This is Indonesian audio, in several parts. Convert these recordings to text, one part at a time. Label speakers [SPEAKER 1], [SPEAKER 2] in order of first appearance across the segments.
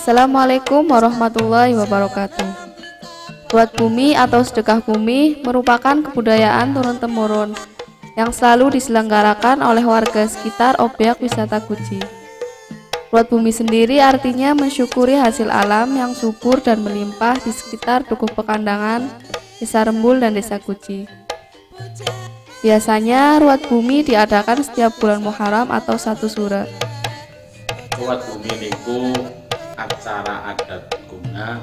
[SPEAKER 1] Assalamualaikum warahmatullahi wabarakatuh. Ruat bumi atau sedekah bumi merupakan kebudayaan turun-temurun yang selalu diselenggarakan oleh warga sekitar objek wisata Guci. Ruat bumi sendiri artinya mensyukuri hasil alam yang subur dan melimpah di sekitar Dukuh Pekandangan, Desa Rembul, dan Desa Guci. Biasanya ruat bumi diadakan setiap bulan Muharram atau 1 Sura.
[SPEAKER 2] Ruat bumi niku acara adat guna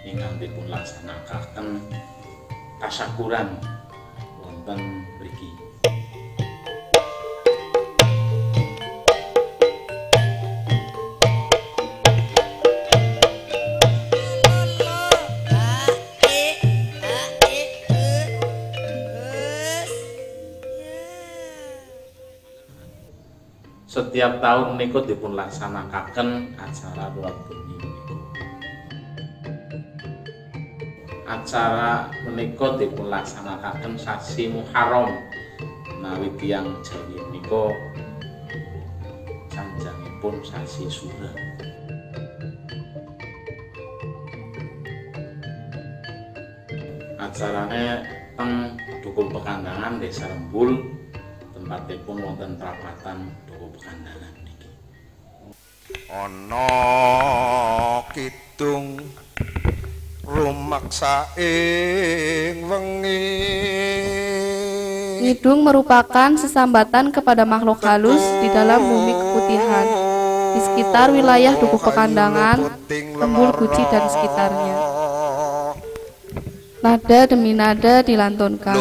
[SPEAKER 2] ingkang dipun laksanakaken tasyakuran wonten mriki. Setiap tahun niku dipun laksanakaken acara ruat bumi niku. Acara menika dipun laksanakaken sasi Muharram menawi tiyang Jawi menika sanjangipun sasi Sura. Acarane teng Dukuh Pekandangan, Desa Rembul, tempatipun wonten prapatan Dukuh Pekandangan niki.
[SPEAKER 3] Ana kidung rumaksa ing wengi.
[SPEAKER 1] Ngidung merupakan sesambatan kepada makhluk halus di dalam bumi keputihan di sekitar wilayah Dukuh Pekandangan, Rembul, Guci, dan sekitarnya. Nada demi nada dilantunkan.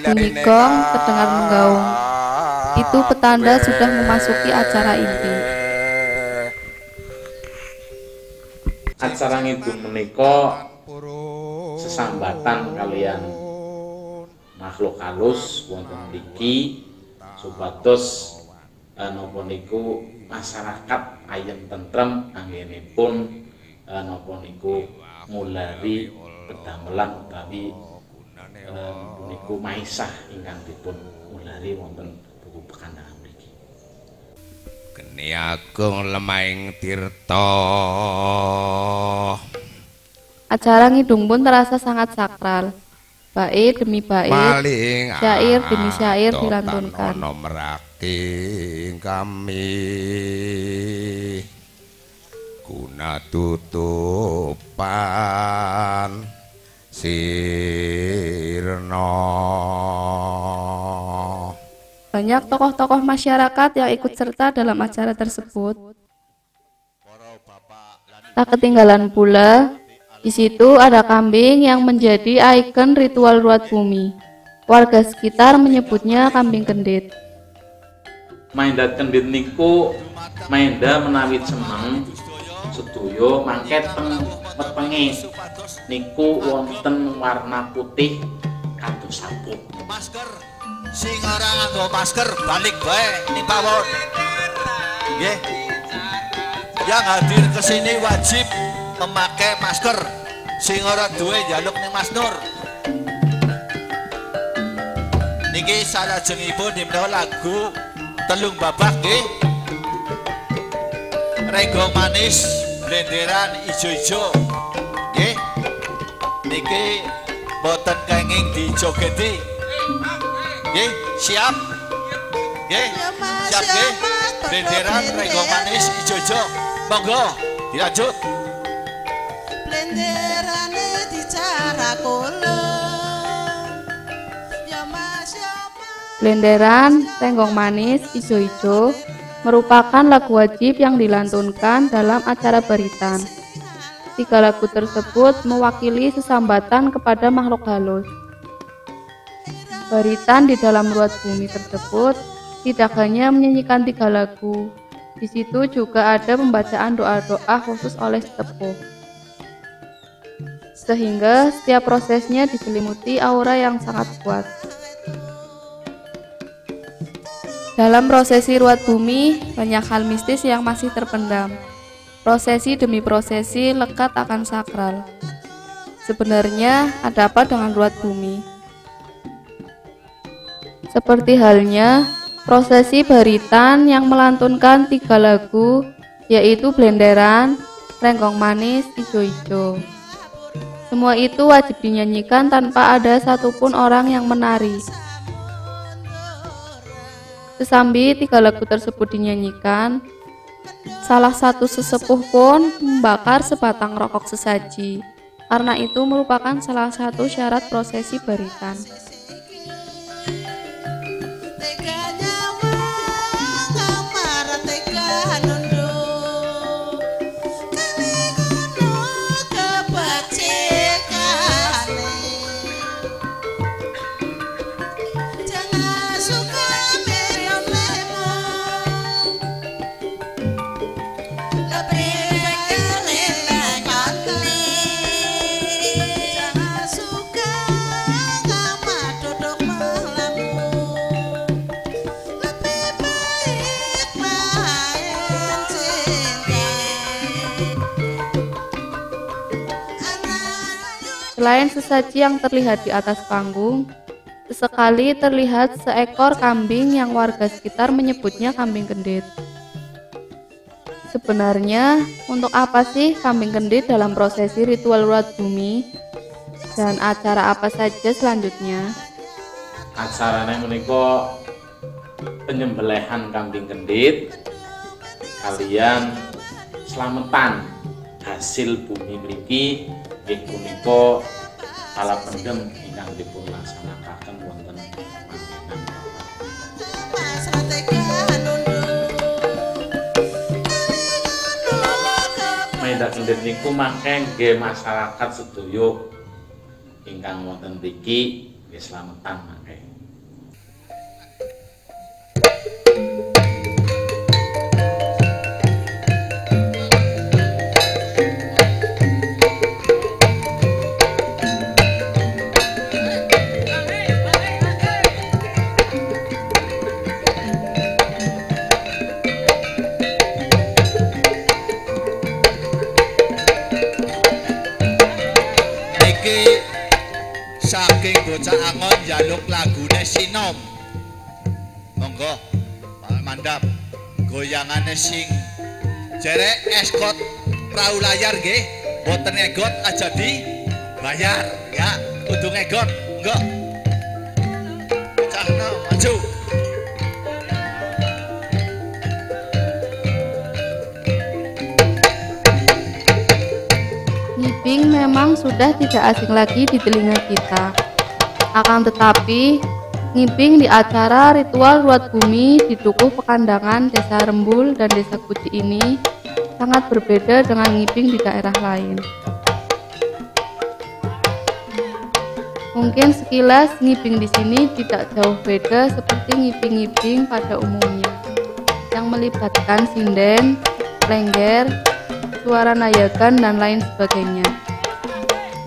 [SPEAKER 1] Bunyi gong terdengar menggaung. Itu petanda sudah memasuki acara inti.
[SPEAKER 2] Acara ngidung menika sesambatan kalian makhluk halus wonten mriki supados napa niku masyarakat ayem tentrem anggenipun napa niku ngulari pedamelan utawi niku maisah ingkang dipun ngulari wonten Dukuh Pekandangan mriki.
[SPEAKER 3] Geni agung lemahing tirta.
[SPEAKER 1] Acara ngidung pun terasa sangat sakral. Bait demi bait, syair demi syair dilantunkan.
[SPEAKER 3] Nomraking kami guna tutupan sirna.
[SPEAKER 1] Banyak tokoh-tokoh masyarakat yang ikut serta dalam acara tersebut. Tak ketinggalan pula, di situ ada kambing yang menjadi ikon ritual ruat bumi. Warga sekitar menyebutnya kambing kendit.
[SPEAKER 2] Maendat kendit niku maenda menawi cemeng sedoyo mangke teng wetenge niku wonten warna putih kados sapu.
[SPEAKER 4] Masker sing ora nganggo masker balik bae ning pawon. Nggih. Yang hadir ke sini wajib memakai masker. Sing ora duwe njaluk ning Mas Nur. Niki salajengipun dimna lagu Telung Babak nggih. Rego manis blenderan ijo-ijo. Nggih. Niki boten kenging dijogeti. Nggih, siap. Nggih. Siap nggih. Blenderan rego manis ijo-ijo. Monggo dilanjut.
[SPEAKER 5] Blenderane dicara kulon. Ya Mas ya Mas.
[SPEAKER 1] Blenderan, Renggong Manis, Ijo-Ijo merupakan lagu wajib yang dilantunkan dalam acara baritan. 3 lagu tersebut mewakili sesambatan kepada makhluk halus. Baritan di dalam ruat bumi tersebut tidak hanya menyanyikan 3 lagu, di situ juga ada pembacaan doa-doa khusus oleh sesepuh. Sehingga setiap prosesnya diselimuti aura yang sangat kuat. Dalam prosesi ruat bumi, banyak hal mistis yang masih terpendam. Prosesi demi prosesi lekat akan sakral. Sebenarnya ada apa dengan ruat bumi? Seperti halnya prosesi baritan yang melantunkan 3 lagu, yaitu Blenderan, renggong manis, ijo-ijo. Semua itu wajib dinyanyikan tanpa ada satupun orang yang menari. Sesambi 3 lagu tersebut dinyanyikan, salah satu sesepuh pun membakar sebatang rokok sesaji, karena itu merupakan salah satu syarat prosesi baritan. Selain sesaji yang terlihat di atas panggung, sesekali terlihat seekor kambing yang warga sekitar menyebutnya kambing kendit. Sebenarnya, untuk apa sih kambing kendit dalam prosesi ritual ruat bumi? Dan acara apa saja selanjutnya?
[SPEAKER 2] Acaranya menika penyembelihan kambing kendit kalian slametan hasil bumi mriki nggih punika kala pendem ingkang dipun laksanaken wonten panggenan. Maida kendit niku mangke nggih masyarakat sedaya ingkang wonten mriki nggih slametan mangke.
[SPEAKER 4] Saking bocah angon njaluk lagune Sinom. Monggo Pak Mandap goyangane sing jerek eskot perahu layar nggih, boten ngegot aja dibayar ya, kudu ngegot. Monggo. Cahno maju.
[SPEAKER 1] Ngibing memang sudah tidak asing lagi di telinga kita. Akan tetapi, ngibing di acara ritual ruat bumi di Dukuh Pekandangan Desa Rembul dan Desa Kuci ini sangat berbeda dengan ngibing di daerah lain. Mungkin sekilas ngibing di sini tidak jauh beda seperti ngibing-ngibing pada umumnya, yang melibatkan sinden, lengger, suara nayagan, dan lain sebagainya.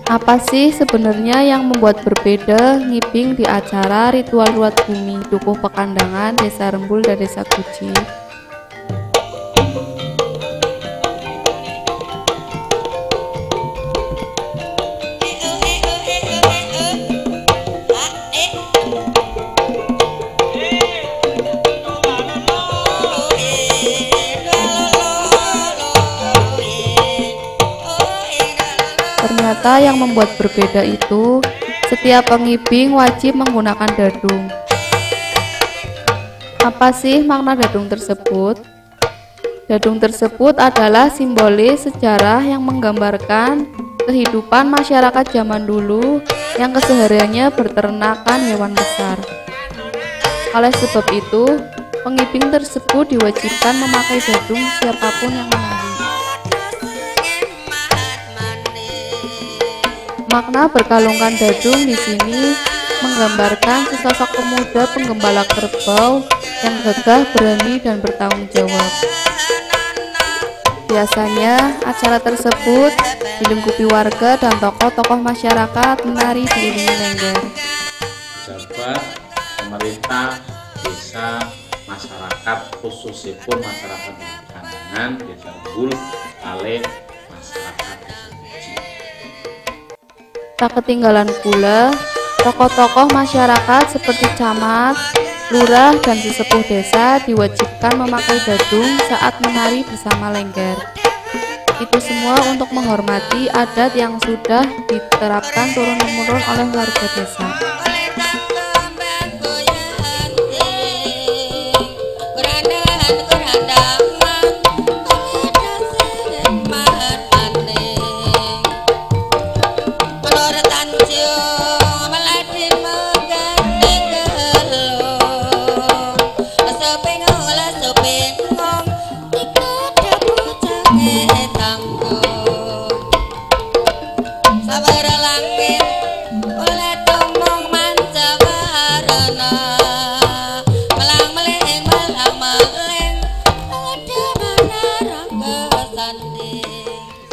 [SPEAKER 1] Apa sih sebenarnya yang membuat berbeda ngibing di acara ritual ruat bumi Dukuh Pekandangan Desa Rembul dan Desa Kuci? Ternyata yang membuat berbeda itu, setiap pengibing wajib menggunakan dadung. Apa sih makna dadung tersebut? Dadung tersebut adalah simbolis sejarah yang menggambarkan kehidupan masyarakat zaman dulu yang kesehariannya berternakan hewan besar. Oleh sebab itu, pengibing tersebut diwajibkan memakai dadung siapapun yang menari. Makna berkalungkan dadung di sini menggambarkan sesosok pemuda penggembala kerbau yang gagah, berani, dan bertanggung jawab. Biasanya acara tersebut dilengkapi warga dan tokoh-tokoh masyarakat menari diiringi lengger.
[SPEAKER 2] Pejabat, pemerintah, desa, masyarakat khususipun masyarakat di Pekandangan, Desa Rembul, kalih masyarakat Desa Kuci.
[SPEAKER 1] Tak ketinggalan pula tokoh-tokoh masyarakat seperti camat, lurah, dan sesepuh desa diwajibkan memakai dadung saat menari bersama lengger. Itu semua untuk menghormati adat yang sudah diterapkan turun-temurun oleh warga desa.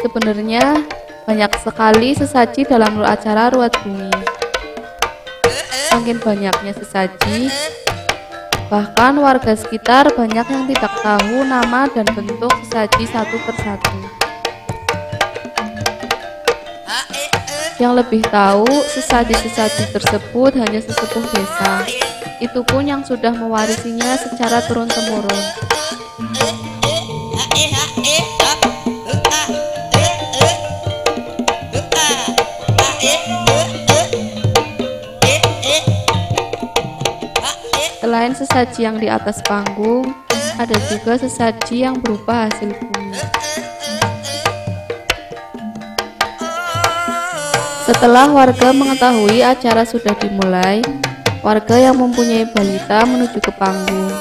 [SPEAKER 1] Sebenarnya banyak sekali sesaji dalam acara Ruat Bumi. Makin banyaknya sesaji, bahkan warga sekitar banyak yang tidak tahu nama dan bentuk sesaji satu persatu. Yang lebih tahu sesaji-sesaji tersebut hanya sesepuh desa. Itu pun yang sudah mewarisinya secara turun-temurun. Selain sesaji yang di atas panggung, ada juga sesaji yang berupa hasil bumi. Setelah warga mengetahui acara sudah dimulai, warga yang mempunyai balita menuju ke panggung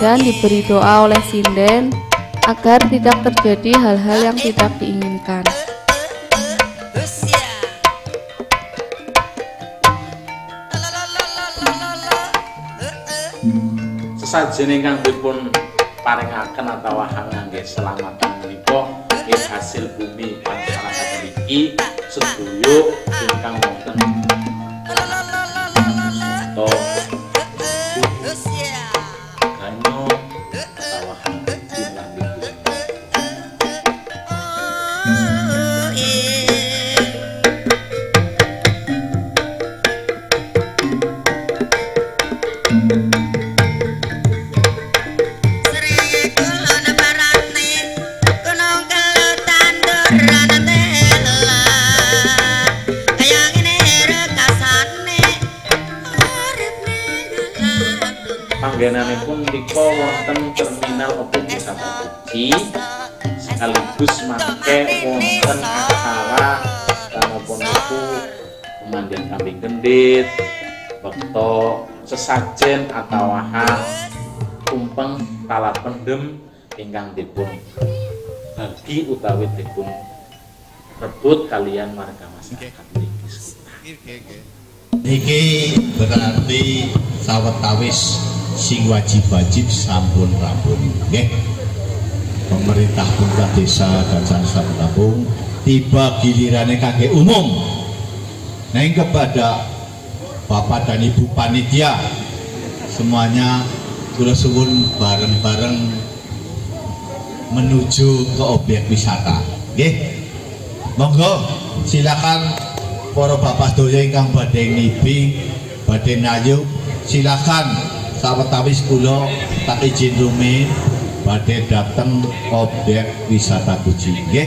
[SPEAKER 1] dan diberi doa oleh sinden agar tidak terjadi hal-hal yang tidak diinginkan.
[SPEAKER 2] Sesajen ingkang dipun paringaken atawa ngangge selamatan menika nggih hasil bumi masyarakat mriki sedaya ingkang wonten to ganyo atawa panggenanipun menika wonten terminal objek wisata Guci sekaligus mangke wonten acara kanapa niku pemandian kambing gendit, bekto, sesajen atawaha tumpeng tala pendem ingkang dipun bagi utawi dipun rebut kalian warga masyarakat mriki.
[SPEAKER 4] Niki berarti sawetawis sing wajib-wajib sampun rampung nggih. Pemerintah Pemerintah Desa dan sampun rampung, tiba gilirannya kangge umum. Neng kepada Bapak dan Ibu panitia semuanya kula suwun bareng-bareng menuju ke objek wisata nggih. Monggo silakan para bapak sedaya ingkang badhe ngibi badhe nayu, silakan sawetawis kula tak izin rumiyin badhe dateng objek wisata Guci nggih.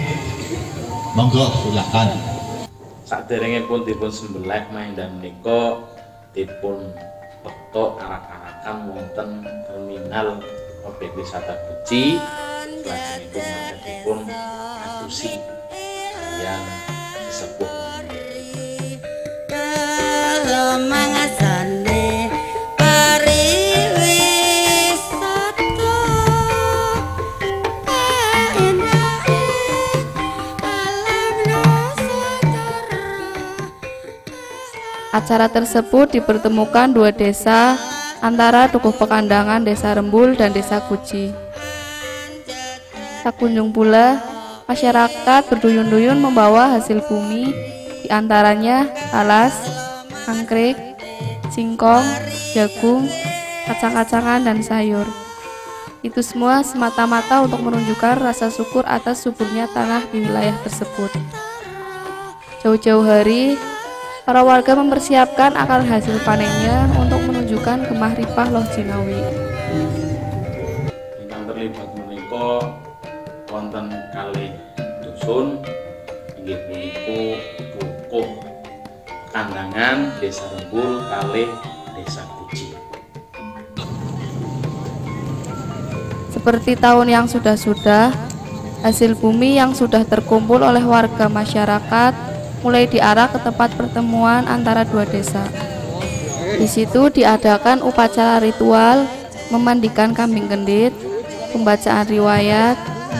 [SPEAKER 4] Monggo silakan.
[SPEAKER 2] Saderengipun dipun sembelih maendan menika dipun bekto arak-arakan wonten terminal objek wisata Guci. Lajengipun dipun atusi kaliyan sesepuh
[SPEAKER 5] mangasane pariwisata alam nusantara.
[SPEAKER 1] Acara tersebut dipertemukan dua desa antara Dukuh Pekandangan Desa Rembul dan Desa Guci. Tak kunjung pula masyarakat berduyun-duyun membawa hasil bumi, diantaranya talas, anggrek, singkong, jagung, kacang-kacangan, dan sayur. Itu semua semata-mata untuk menunjukkan rasa syukur atas suburnya tanah di wilayah tersebut. Jauh-jauh hari, para warga mempersiapkan akar hasil panennya untuk menunjukkan gemah ripah Loh Jinawi.
[SPEAKER 2] ingkang terlibat menika wonten kalih dusun inggih punika Bukuh Kandangan Desa Rembul kalih Desa Guci.
[SPEAKER 1] Seperti tahun yang sudah-sudah, hasil bumi yang sudah terkumpul oleh warga masyarakat mulai diarah ke tempat pertemuan antara dua desa. Di situ diadakan upacara ritual, memandikan kambing gendit, pembacaan riwayat,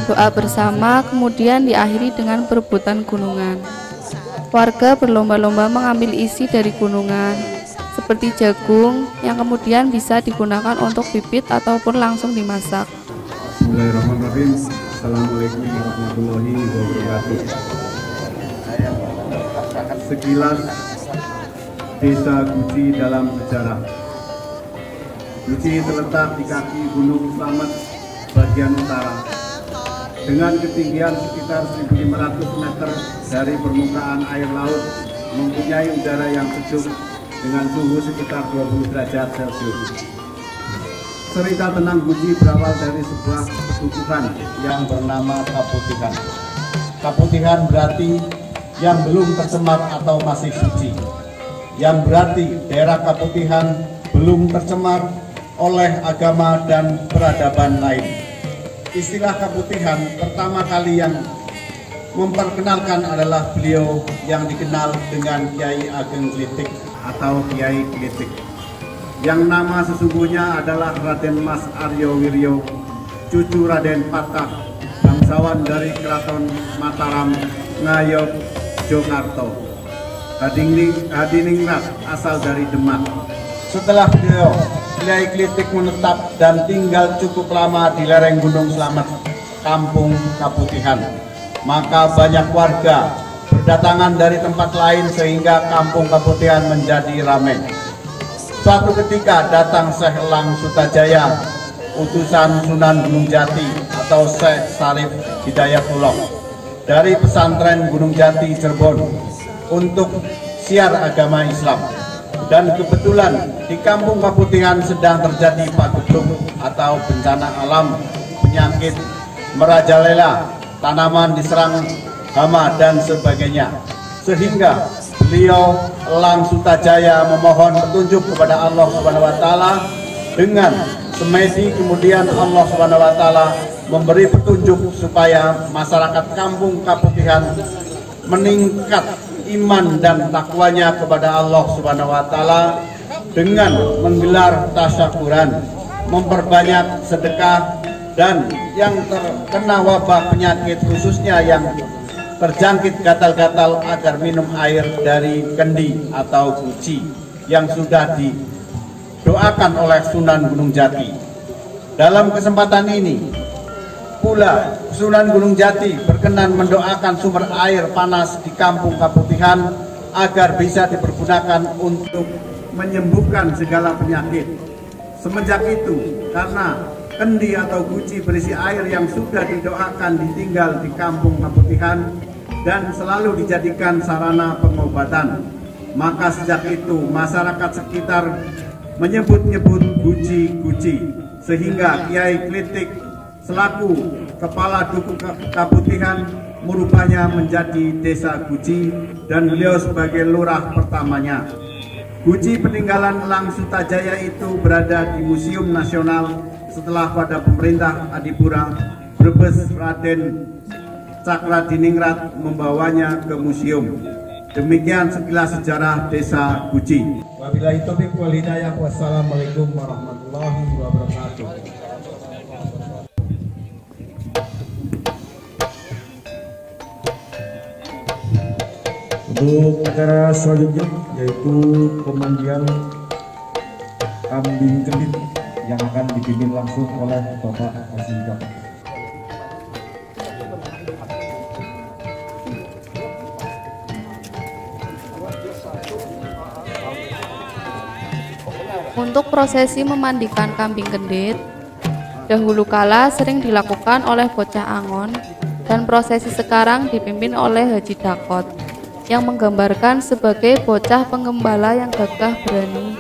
[SPEAKER 1] doa bersama, kemudian diakhiri dengan perebutan gunungan. Warga berlomba-lomba mengambil isi dari gunungan, seperti jagung yang kemudian bisa digunakan untuk bibit ataupun langsung dimasak.
[SPEAKER 6] Bismillahirrahmanirrahim. Assalamualaikum warahmatullahi wabarakatuh. Sekilas Desa Guci dalam sejarah. Guci terletak di kaki Gunung Slamet bagian utara dengan ketinggian sekitar 1.500 meter dari permukaan air laut, mempunyai udara yang sejuk dengan suhu sekitar 20 derajat Celcius. Cerita tentang Guci berawal dari sebuah petubuhan yang bernama Kaputihan. Kaputihan berarti yang belum tercemar atau masih suci, yang berarti daerah Kaputihan belum tercemar oleh agama dan peradaban lain. Istilah Kaputihan pertama kali yang memperkenalkan adalah beliau yang dikenal dengan Kiai Ageng Klitik atau Kiai Klitik, yang nama sesungguhnya adalah Raden Mas Aryo Wiryo, cucu Raden Patah, bangsawan dari Keraton Mataram, Ngayog, Jogarta. Hadiningrat asal dari Demak. Setelah beliau, Kiai Klitik menetap dan tinggal cukup lama di lereng Gunung Slamet, Kampung Kaputihan. Maka banyak warga berdatangan dari tempat lain sehingga Kampung Kaputihan menjadi ramai. Suatu ketika datang Syekh Elang Sutajaya, utusan Sunan Gunung Jati atau Syekh Sarif Hidayatullah dari pesantren Gunung Jati Cirebon untuk siar agama Islam. Dan kebetulan di Kampung Kaputihan sedang terjadi pagedung atau bencana alam, penyakit merajalela, tanaman diserang hama dan sebagainya, sehingga beliau Elang Sutajaya memohon petunjuk kepada Allah Subhanahu wa taala. Dengan semedi kemudian Allah Subhanahu wa taala memberi petunjuk supaya masyarakat Kampung Kaputihan meningkat iman dan takwanya kepada Allah Subhanahu wa taala dengan menggelar tasyakuran, memperbanyak sedekah, dan yang terkena wabah penyakit khususnya yang terjangkit gatal-gatal agar minum air dari kendi atau guci yang sudah didoakan oleh Sunan Gunung Jati. Dalam kesempatan ini pula Sunan Gunung Jati berkenan mendoakan sumber air panas di Kampung Kaputihan agar bisa dipergunakan untuk menyembuhkan segala penyakit. Semenjak itu, karena kendi atau guci berisi air yang sudah didoakan ditinggal di Kampung Kaputihan dan selalu dijadikan sarana pengobatan, maka sejak itu masyarakat sekitar menyebut-nyebut guci-guci, sehingga Kiai Klitik selaku kepala Duku Kaputihan merubahnya menjadi Desa Guci dan beliau sebagai lurah pertamanya. Guci peninggalan Elang Sutajaya itu berada di Museum Nasional setelah pada pemerintah Adipura Brebes Raden Cakradiningrat membawanya ke museum. Demikian sekilas sejarah Desa Guci. Wabillahi taufiq wal hidayah. Wassalamualaikum warahmatullahi wabarakatuh.
[SPEAKER 7] Untuk acara selanjutnya yaitu pemandian kambing gendit yang akan dipimpin langsung oleh Bapak Hasilkan.
[SPEAKER 1] Untuk prosesi memandikan kambing gendit, dahulu kala sering dilakukan oleh bocah Angon, dan prosesi sekarang dipimpin oleh Haji Dakot, yang menggambarkan sebagai bocah penggembala yang gagah berani.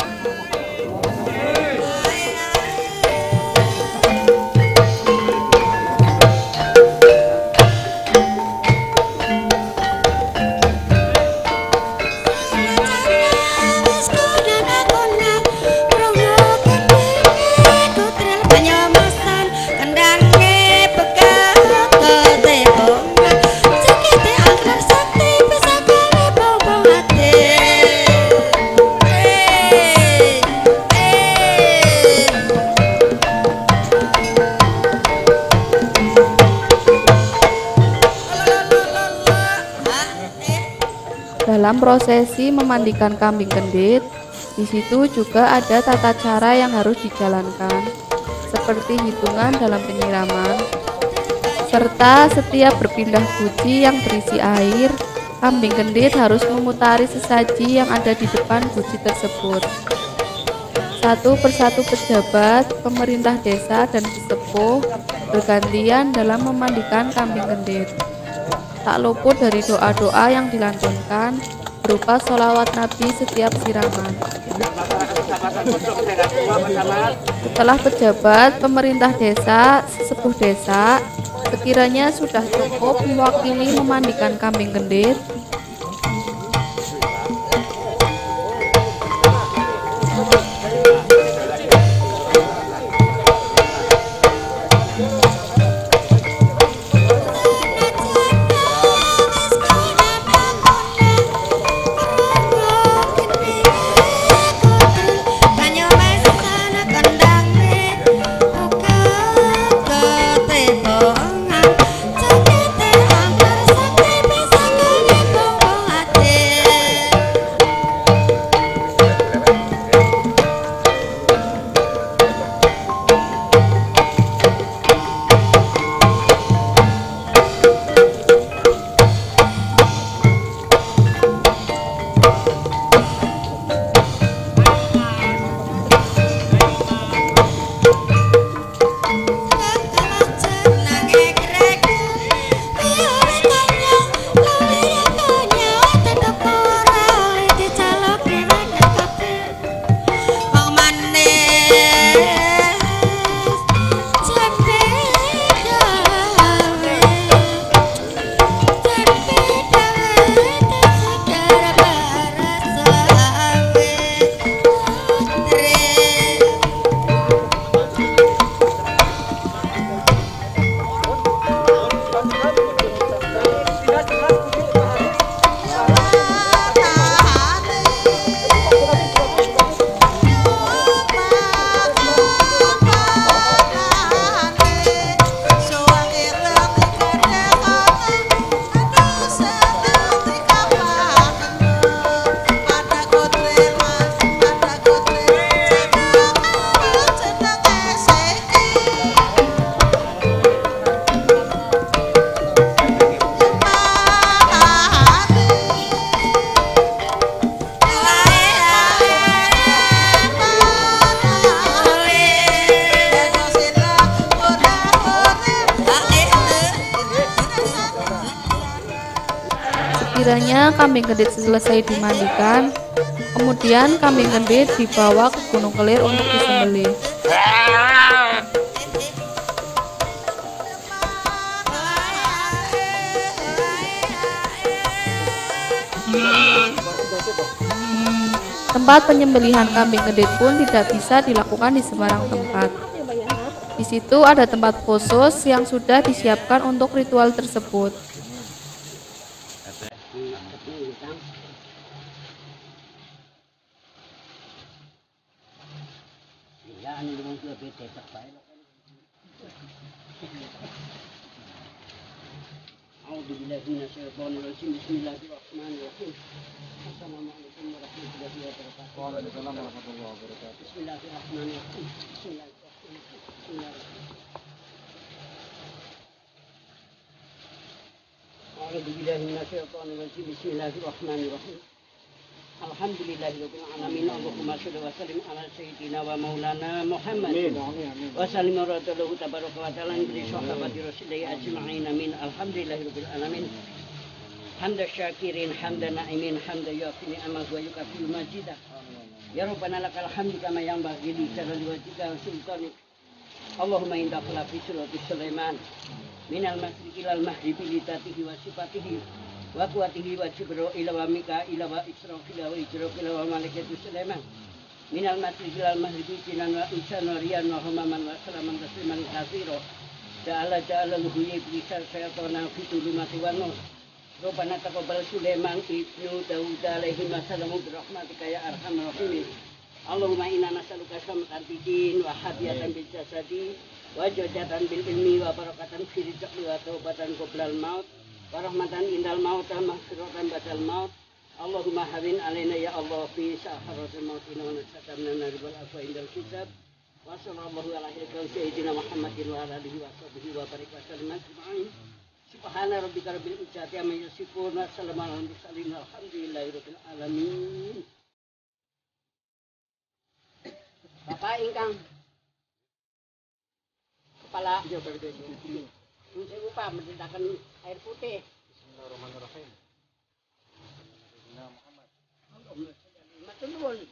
[SPEAKER 1] Dalam prosesi memandikan kambing kendit, di situ juga ada tata cara yang harus dijalankan, seperti hitungan dalam penyiraman, serta setiap berpindah guci yang berisi air, kambing kendit harus memutari sesaji yang ada di depan guci tersebut. Satu persatu pejabat, pemerintah desa, dan sesepuh bergantian dalam memandikan kambing kendit. Tak luput dari doa-doa yang dilantunkan berupa sholawat Nabi setiap siraman. Setelah pejabat, pemerintah desa, sesepuh desa, sekiranya sudah cukup mewakili memandikan kambing kendit, sekiranya kambing kendit selesai dimandikan, kemudian kambing kendit dibawa ke Gunung Kelir untuk disembelih. Tempat penyembelihan kambing kendit pun tidak bisa dilakukan di sembarang tempat. Di situ ada tempat khusus yang sudah disiapkan untuk ritual tersebut.
[SPEAKER 8] Bismillahirrahmanirrahim. Assalamualaikum warahmatullahi wabarakatuh. Waalaikumsalam warahmatullahi wabarakatuh. Bismillahirrahmanirrahim. Bismillahirrahmanirrahim. Alhamdulillahirabbil alamin. Allahumma shalli wa sallim ala sayyidina wa maulana Muhammad. Wa sallim radallahu tabaraka wa ta'ala bi sahabati rasulillah ajma'in. Amin. Alhamdulillahirabbil alamin. Hamda syakirin, hamda na'imin, hamda yaqini amal wa yukafi majidah. Ya Rabbana lakal hamdu kama yang bagi li jalali wajhika sultanik. Allahumma inda qala fi surati Sulaiman minal masriqi ilal maghribi li tatihi wa sifatihi wa quwatihi wa jibril wa mika'il wa israfil wa ijrafil wa malaikatu Sulaiman minal masriqi ilal maghribi jinan wa insan wa riyan wa humaman wa salaman tasliman katsira. Ja'ala luhuyi bisar syaitanah fitulumati wa nur. Rabbana taqabbal Sulaiman ibnu Daud alaihi wasallamu birahmatika ya arhamar rahimin. Allahumma inna nas'aluka salamatan bidin wa hafiyatan bil jasadi wa jawdatan bil ilmi wa barakatan fil rizqi wa taubatan qoblal maut wa rahmatan indal maut wa maghfiratan ba'dal maut Allahumma hawin alaina ya Allah fi sa'haratil mautina wa nasatamna nar wal afwa indal kitab wa sallallahu ala sayyidina Muhammadin wa ala alihi wa sahbihi wa barik wa sallam ajma'in. Subhana rabbika rabbil izzati amma yasifun wa salamun alal mursalin alhamdulillahi rabbil alamin. Bapak ingkang kepala Jawa Barat saya lupa menceritakan air putih. Bismillahirrahmanirrahim. Matur nuwun.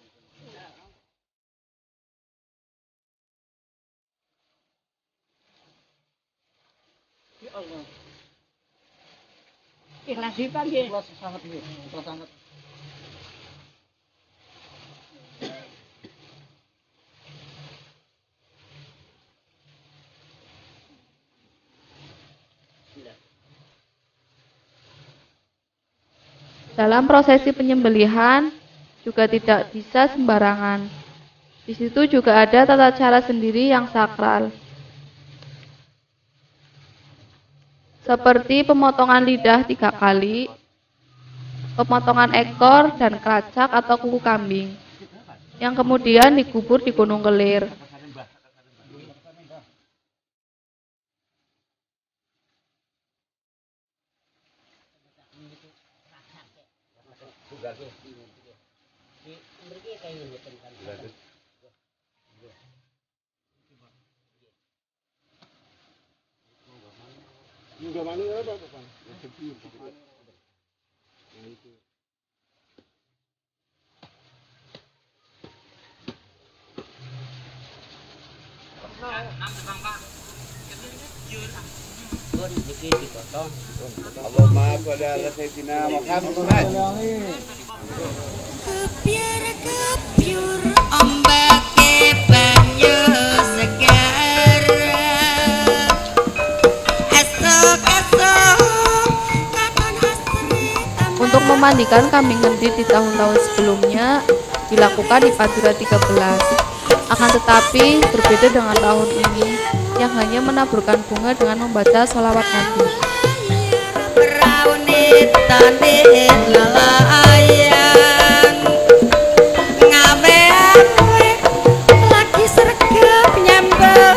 [SPEAKER 8] Ya Allah. Ikhlas dipanggil. Ikhlas sangat nggih. Ikhlas sangat.
[SPEAKER 1] Dalam prosesi penyembelihan juga tidak bisa sembarangan. Di situ juga ada tata cara sendiri yang sakral. Seperti pemotongan lidah 3 kali, pemotongan ekor dan keracak atau kuku kambing, yang kemudian dikubur di Gunung Kelir.
[SPEAKER 6] Allahumma sholli ala sayyidina Muhammad.
[SPEAKER 5] Kepiur ombake banyu segar. Esok-esok kapan asri.
[SPEAKER 1] Untuk memandikan kambing ngendit di tahun-tahun sebelumnya dilakukan di Padura 13. Akan tetapi berbeda dengan tahun ini yang hanya menaburkan bunga dengan membaca sholawat Nabi.
[SPEAKER 5] Lagi sergap nyambut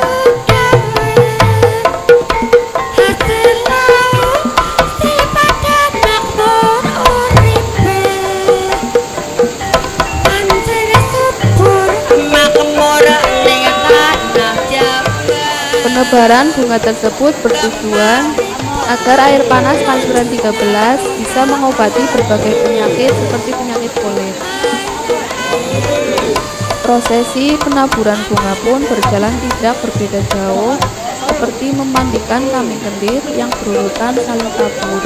[SPEAKER 5] hasil laut si pada makmur uripe anjir subur makmur ning tanah Jawa.
[SPEAKER 1] Penebaran bunga tersebut bertujuan agar air panas Pancuran 13 bisa mengobati berbagai penyakit seperti penyakit kulit. Prosesi penaburan bunga pun berjalan tidak berbeda jauh, seperti memandikan kambing kendit yang berurutan saling tabur.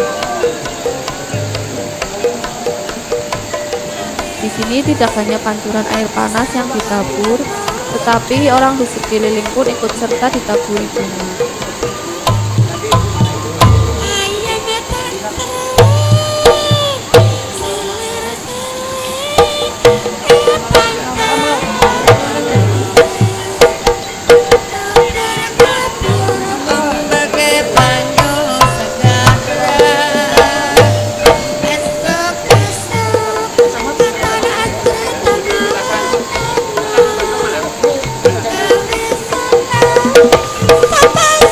[SPEAKER 1] Di sini tidak hanya pancuran air panas yang ditabur, tetapi orang di sekeliling pun ikut serta ditaburi bunga.
[SPEAKER 5] Papa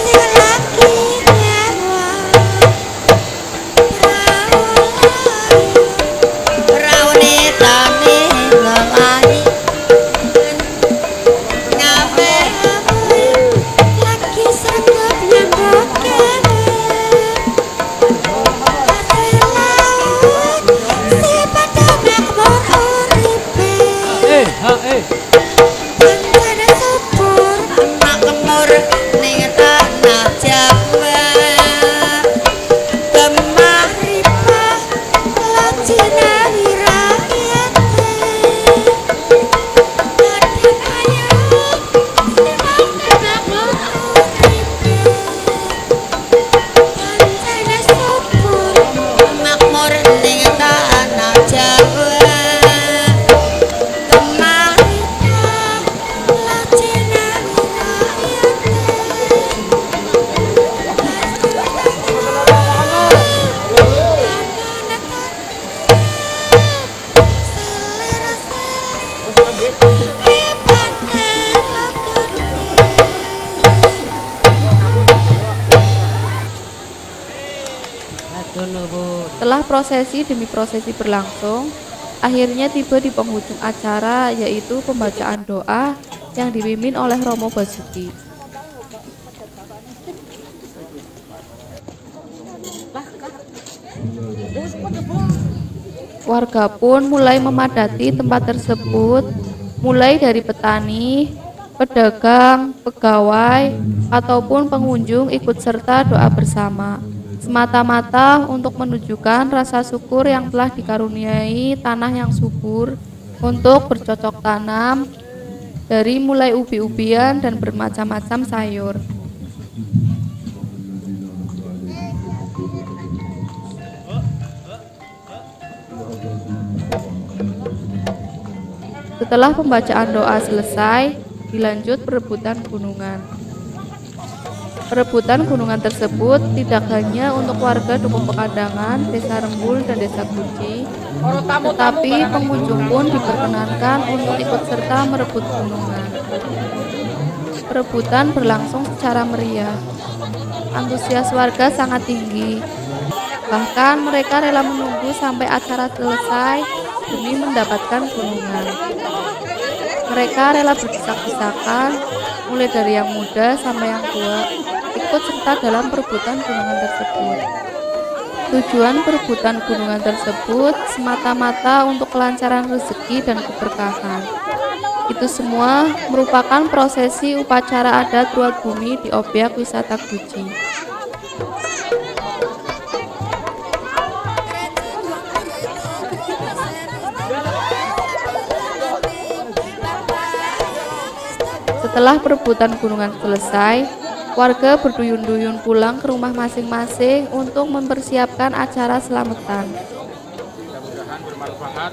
[SPEAKER 1] Setelah prosesi demi prosesi berlangsung, akhirnya tiba di penghujung acara, yaitu pembacaan doa yang dipimpin oleh Romo Basuki. Warga pun mulai memadati tempat tersebut, mulai dari petani, pedagang, pegawai, ataupun pengunjung ikut serta doa bersama, semata-mata untuk menunjukkan rasa syukur yang telah dikaruniai tanah yang subur untuk bercocok tanam, dari mulai ubi-ubian dan bermacam-macam sayur. Setelah pembacaan doa selesai, dilanjut perebutan gunungan. Perebutan gunungan tersebut tidak hanya untuk warga Dukuh Pekandangan, Desa Rembul, dan Desa Guci, tetapi pengunjung pun diperkenankan untuk ikut serta merebut gunungan. Perebutan berlangsung secara meriah. Antusias warga sangat tinggi. Bahkan mereka rela menunggu sampai acara selesai demi mendapatkan gunungan. Mereka rela berdesak-desakan, mulai dari yang muda sampai yang tua, ikut serta dalam perebutan gunungan tersebut. Tujuan perebutan gunungan tersebut semata-mata untuk kelancaran rezeki dan keberkahan. Itu semua merupakan prosesi upacara adat ruat bumi di objek wisata Guci. Setelah perebutan gunungan selesai, warga berduyun-duyun pulang ke rumah masing-masing untuk mempersiapkan acara selamatan.
[SPEAKER 9] Mudah-mudahan bermanfaat,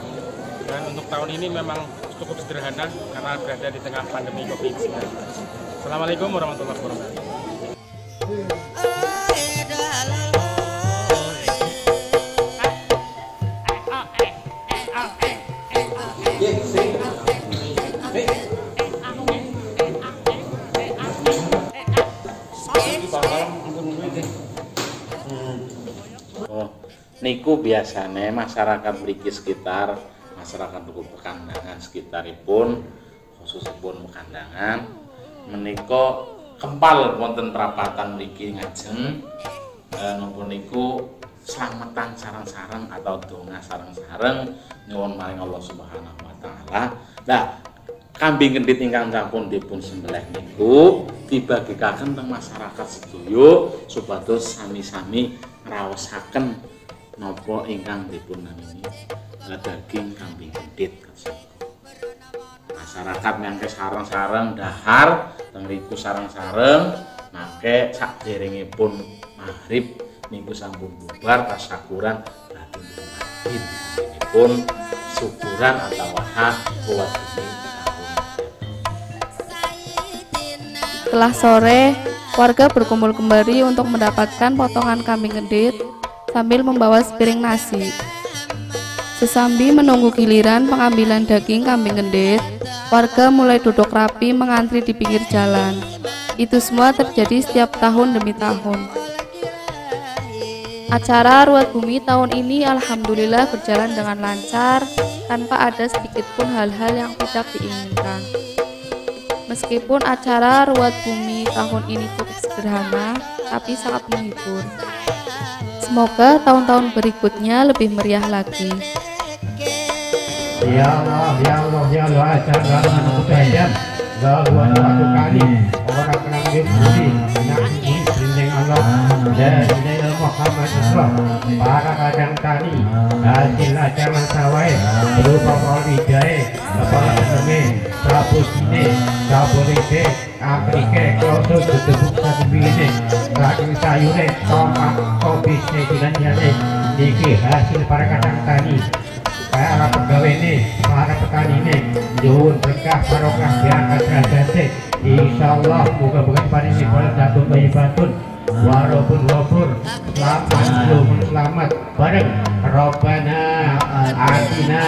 [SPEAKER 9] dan untuk tahun ini memang cukup sederhana karena berada di tengah pandemi COVID-19. Assalamualaikum warahmatullahi wabarakatuh.
[SPEAKER 2] Niku biasanya masyarakat mriki sekitar, masyarakat Dukuh Pekandangan sekitaripun, khususipun Pekandangan, menika kempal wonten prapatan mriki ngajeng napa niku slametan sareng-sareng atau donga sareng-sareng nyuwun maring Allah Subhanahu wa taala. Nah, kambing kendhit ingkang sampun dipun sembelih niku dibagikaken teng masyarakat sedaya supados sami-sami ngraosaken napa ingkang dipun namini daging kambing kendhit. Masyarakat mangke sareng-sareng dahar teng riku sareng-sareng mangke saderengipun maghrib niku sampun bubar tasyakuran badhe maghrib pun syukuran atawa buat bumi.
[SPEAKER 1] Setelah sore, warga berkumpul kembali untuk mendapatkan potongan kambing kendhit sambil membawa sepiring nasi. Sesambi menunggu giliran pengambilan daging kambing kendhit, warga mulai duduk rapi mengantri di pinggir jalan. Itu semua terjadi setiap tahun demi tahun. Acara ruat bumi tahun ini alhamdulillah berjalan dengan lancar, tanpa ada sedikit pun hal-hal yang tidak diinginkan. Meskipun acara ruat bumi tahun ini cukup sederhana, tapi sangat menghibur. Semoga tahun-tahun berikutnya lebih meriah lagi.
[SPEAKER 10] Ya Allah, ya Allah, ya Allah, acara budaya bahwa suatu kali orang kenal budi, nabi bintang Allah dan Nabi Muhammad SAW, para kadang tani, hasil acara sawai berupa kolidai, kepala semen, sapu sini, sapu lide, Afrika, klosus, ketebuk satu bini, raging sayure, tomat, kopi, sekilannya niki hasil para kadang tani. Para pegawai ini, para petani ini, nyuwun berkah barokah diangkat derajatnya. Insyaallah muga-muga pada ini boleh datun bayi batun, walaupun wafur, selamat bareng. Rabbana atina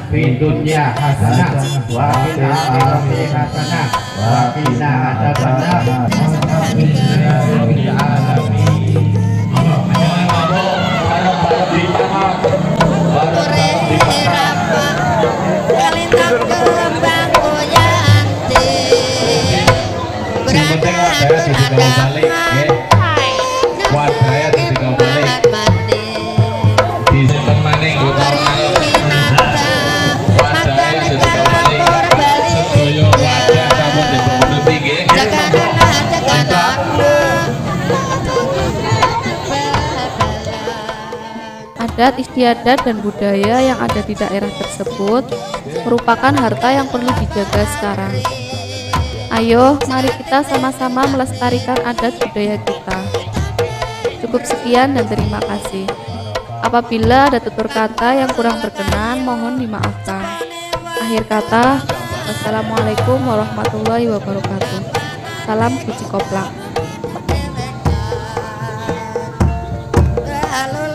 [SPEAKER 10] fid dunya hasanah wa fil akhirati hasanah wa qina adzabannar. Alhamdulillahirabbil alamin.
[SPEAKER 11] digawe balik nggih. Wadahnya digawe balik. Disimpen maning nggo tahun ngarep. Wadahnya digawe balik. Sedaya wadah sampun dipuntuti nggih.
[SPEAKER 1] Adat istiadat dan budaya yang ada di daerah tersebut merupakan harta yang perlu dijaga sekarang. Ayo, mari kita sama-sama melestarikan adat budaya kita. Cukup sekian dan terima kasih. Apabila ada tutur kata yang kurang berkenan, mohon dimaafkan. Akhir kata, wassalamualaikum warahmatullahi wabarakatuh. Salam Guci Koplak.
[SPEAKER 5] Halo